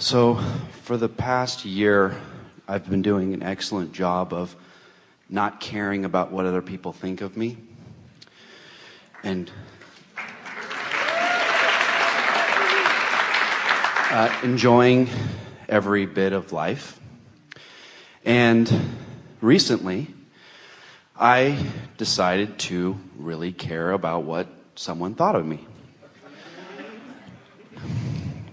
So, for the past year, I've been doing an excellent job of not caring about what other people think of me. And enjoying every bit of life. And recently, I decided to really care about what someone thought of me.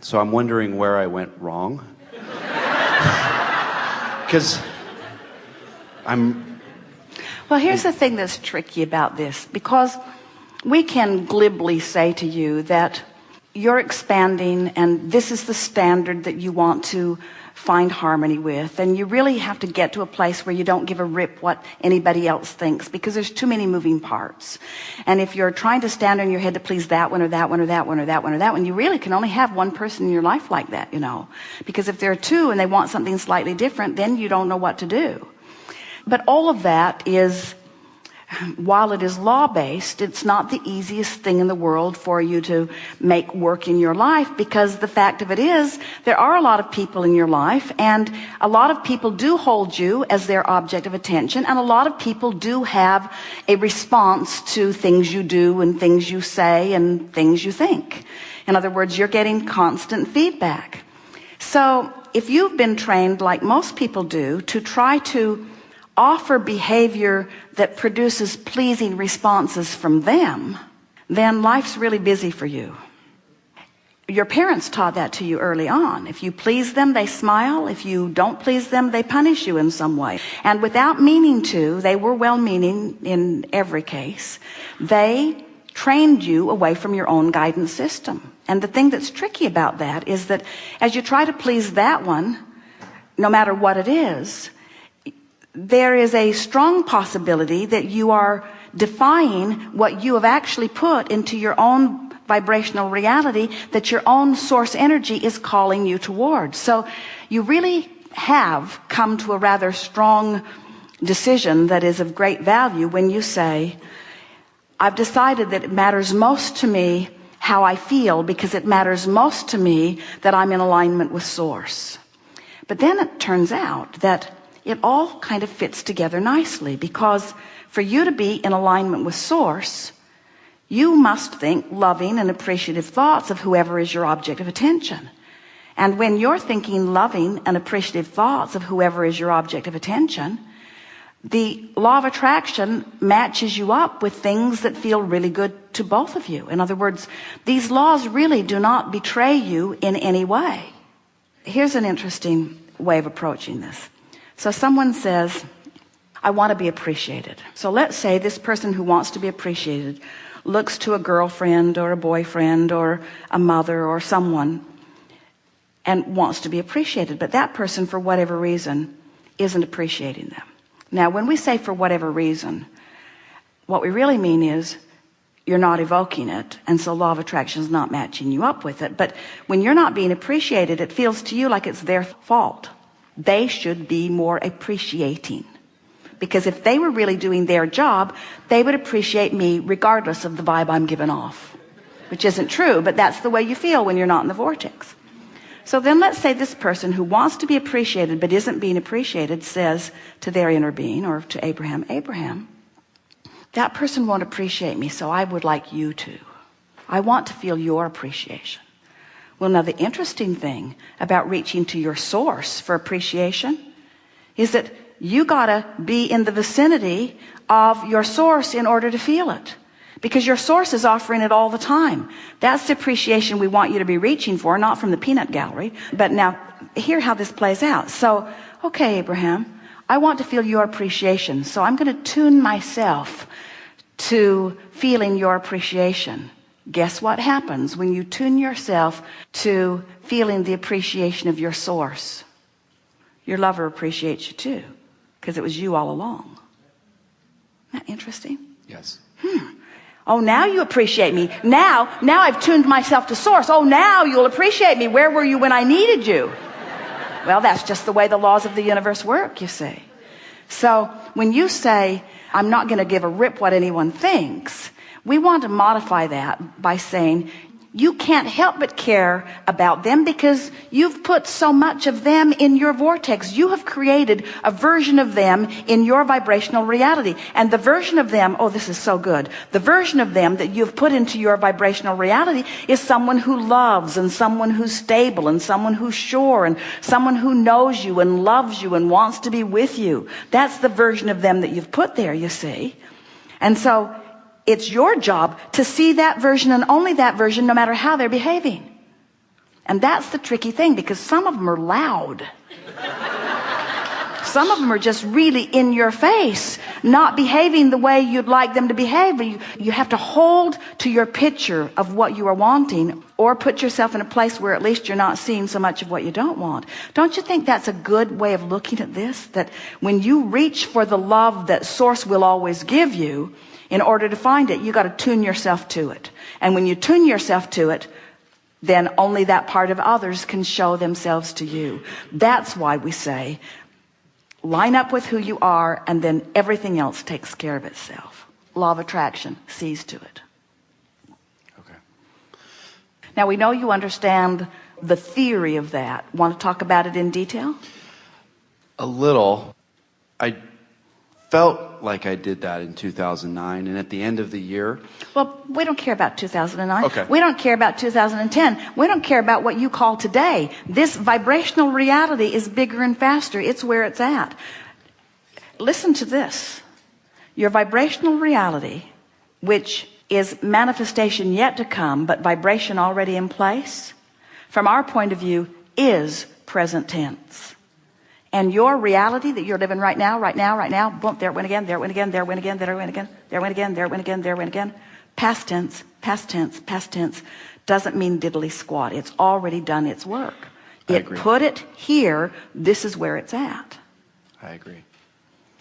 So I'm wondering where I went wrong. Because Well, here's the thing that's tricky about this, because we can glibly say to you that you're expanding and this is the standard that you want to find harmony with, and you really have to get to a place where you don't give a rip what anybody else thinks, because there's too many moving parts. And if you're trying to stand on your head to please that one or that one or that one or that one or that one, you really can only have one person in your life like that, because if there are two and they want something slightly different, then you don't know what to do. But all of that is, while it is law-based, it's not the easiest thing in the world for you to make work in your life, because the fact of it is, there are a lot of people in your life, and a lot of people do hold you as their object of attention, and a lot of people do have a response to things you do and things you say and things you think. In other words, you're getting constant feedback. So if you've been trained, like most people do, to try to offer behavior that produces pleasing responses from them, then life's really busy for you. Your parents taught that to you early on. If you please them, they smile. If you don't please them, they punish you in some way. And without meaning to, they were well-meaning in every case, they trained you away from your own guidance system. And the thing that's tricky about that is that as you try to please that one, no matter what it is, there is a strong possibility that you are defying what you have actually put into your own vibrational reality, that your own source energy is calling you towards. So you really have come to a rather strong decision that is of great value when you say, I've decided that it matters most to me how I feel, because it matters most to me that I'm in alignment with source. But then it turns out that it all kind of fits together nicely, because for you to be in alignment with source, you must think loving and appreciative thoughts of whoever is your object of attention. And when you're thinking loving and appreciative thoughts of whoever is your object of attention, the law of attraction matches you up with things that feel really good to both of you. In other words, these laws really do not betray you in any way. Here's an interesting way of approaching this. So someone says, I want to be appreciated. So let's say this person who wants to be appreciated looks to a girlfriend or a boyfriend or a mother or someone and wants to be appreciated. But that person, for whatever reason, isn't appreciating them. Now, when we say for whatever reason, what we really mean is you're not evoking it, and so law of attraction is not matching you up with it. But when you're not being appreciated, it feels to you like it's their fault. They should be more appreciating, because if they were really doing their job, they would appreciate me regardless of the vibe I'm giving off, which isn't true, but that's the way you feel when you're not in the vortex. So then let's say this person who wants to be appreciated but isn't being appreciated says to their inner being, or to Abraham, Abraham, that person won't appreciate me, so I would like you to. I want to feel your appreciation. Well, now the interesting thing about reaching to your source for appreciation is that you gotta be in the vicinity of your source in order to feel it, because your source is offering it all the time. That's the appreciation we want you to be reaching for, not from the peanut gallery. But now, hear how this plays out. So, okay, Abraham, I want to feel your appreciation, so I'm going to tune myself to feeling your appreciation. Guess what happens when you tune yourself to feeling the appreciation of your source? Your lover appreciates you too, because it was you all along. Isn't that interesting? yes. Oh, now you appreciate me. Now I've tuned myself to source. Oh, now you'll appreciate me. Where were you when I needed you? Well, that's just the way the laws of the universe work, you see. So when you say, I'm not going to give a rip what anyone thinks, we want to modify that by saying, you can't help but care about them because you've put so much of them in your vortex. You have created a version of them in your vibrational reality. And the version of them, oh, this is so good. The version of them that you've put into your vibrational reality is someone who loves, and someone who's stable, and someone who's sure, and someone who knows you and loves you and wants to be with you. That's the version of them that you've put there, you see. And so it's your job to see that version, and only that version, no matter how they're behaving. And that's the tricky thing, because some of them are loud. Some of them are just really in your face, not behaving the way you'd like them to behave. You have to hold to your picture of what you are wanting, or put yourself in a place where at least you're not seeing so much of what you don't want. Don't you think that's a good way of looking at this? That when you reach for the love that Source will always give you, in order to find it, you got to tune yourself to it. And when you tune yourself to it, then only that part of others can show themselves to you. That's why we say, line up with who you are, and then everything else takes care of itself. Law of attraction sees to it. Okay. Now, we know you understand the theory of that. Want to talk about it in detail? A little. I felt like I did that in 2009, and at the end of the year... Well, we don't care about 2009. Okay. We don't care about 2010. We don't care about what you call today. This vibrational reality is bigger and faster. It's where it's at. Listen to this. Your vibrational reality, which is manifestation yet to come, but vibration already in place, from our point of view, is present tense. And your reality that you're living right now, boom, there it went again, there it went again, there it went again, there it went again, there it went again, there it went again, there it went again. Past tense, past tense, past tense doesn't mean diddly squat. It's already done its work. It put it here. This is where it's at. I agree.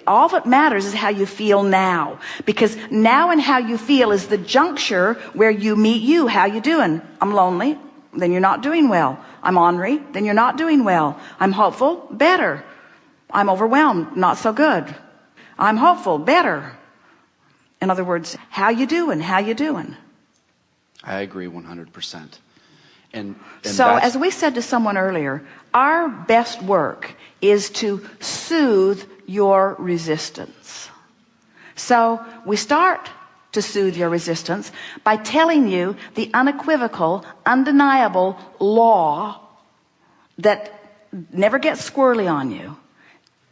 All that matters is how you feel now, because now and how you feel is the juncture where you meet you. How you doing? I'm lonely. Then you're not doing well. I'm ornery. Then you're not doing well. I'm hopeful. Better. I'm overwhelmed. Not so good. I'm hopeful. Better. In other words, how you doing? How you doing? I agree 100%. And so, as we said to someone earlier, our best work is to soothe your resistance. So we start to soothe your resistance by telling you the unequivocal, undeniable law that never gets squirrely on you.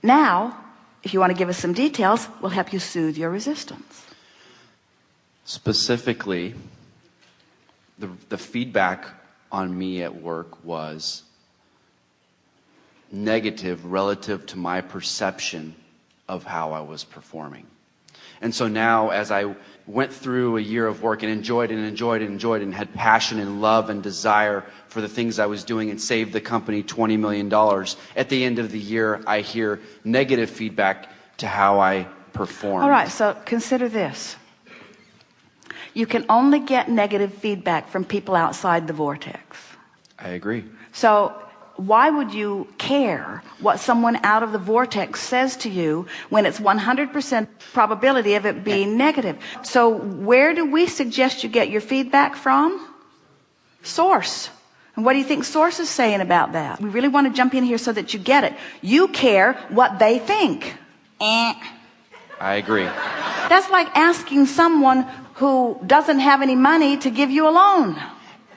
Now, if you want to give us some details, we'll help you soothe your resistance. Specifically, the feedback on me at work was negative relative to my perception of how I was performing. And so now, as I went through a year of work and enjoyed and had passion and love and desire for the things I was doing and saved the company $20 million, at the end of the year, I hear negative feedback to how I performed. All right, so consider this. You can only get negative feedback from people outside the vortex. I agree. So why would you care what someone out of the vortex says to you when it's 100% probability of it being negative? So where do we suggest you get your feedback from? Source. And what do you think Source is saying about that? We really want to jump in here so that you get it. You care what they think. I agree. That's like asking someone who doesn't have any money to give you a loan.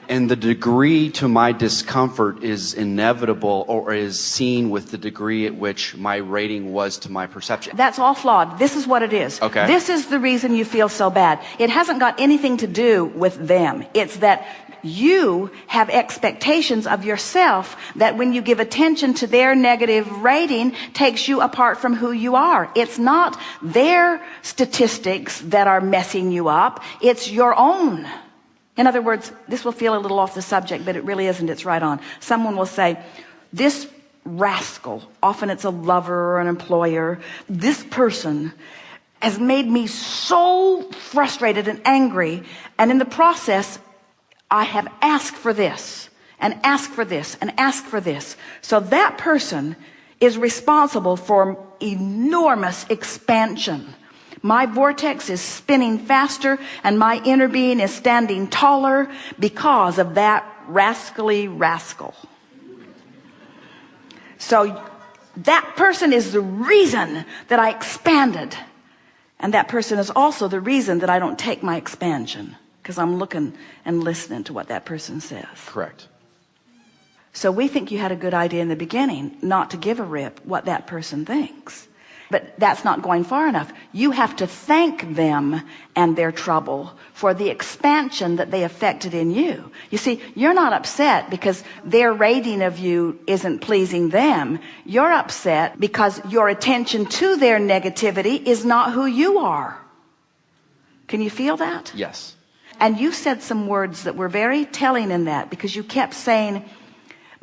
And the degree to my discomfort is inevitable, or is seen with the degree at which my rating was to my perception. That's all flawed. This is what it is. Okay. This is the reason you feel so bad. It hasn't got anything to do with them. It's that you have expectations of yourself that when you give attention to their negative rating takes you apart from who you are. It's not their statistics that are messing you up. It's your own. In other words, this will feel a little off the subject, but it really isn't. It's right on. Someone will say, this rascal, often it's a lover or an employer, this person has made me so frustrated and angry, and in the process, I have asked for this, and asked for this, and asked for this. So that person is responsible for enormous expansion. My vortex is spinning faster and my inner being is standing taller because of that rascally rascal. So that person is the reason that I expanded. And that person is also the reason that I don't take my expansion, because I'm looking and listening to what that person says. Correct. So we think you had a good idea in the beginning not to give a rip what that person thinks. But that's not going far enough. You have to thank them and their trouble for the expansion that they affected in you. You see, you're not upset because their rating of you isn't pleasing them. You're upset because your attention to their negativity is not who you are. Can you feel that? Yes. And you said some words that were very telling in that, because you kept saying,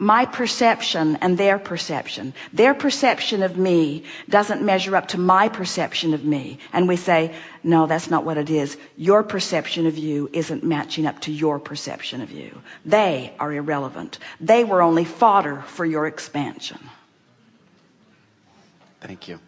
my perception and their perception. Their perception of me doesn't measure up to my perception of me. And we say, no, that's not what it is. Your perception of you isn't matching up to your perception of you. They are irrelevant. They were only fodder for your expansion. Thank you.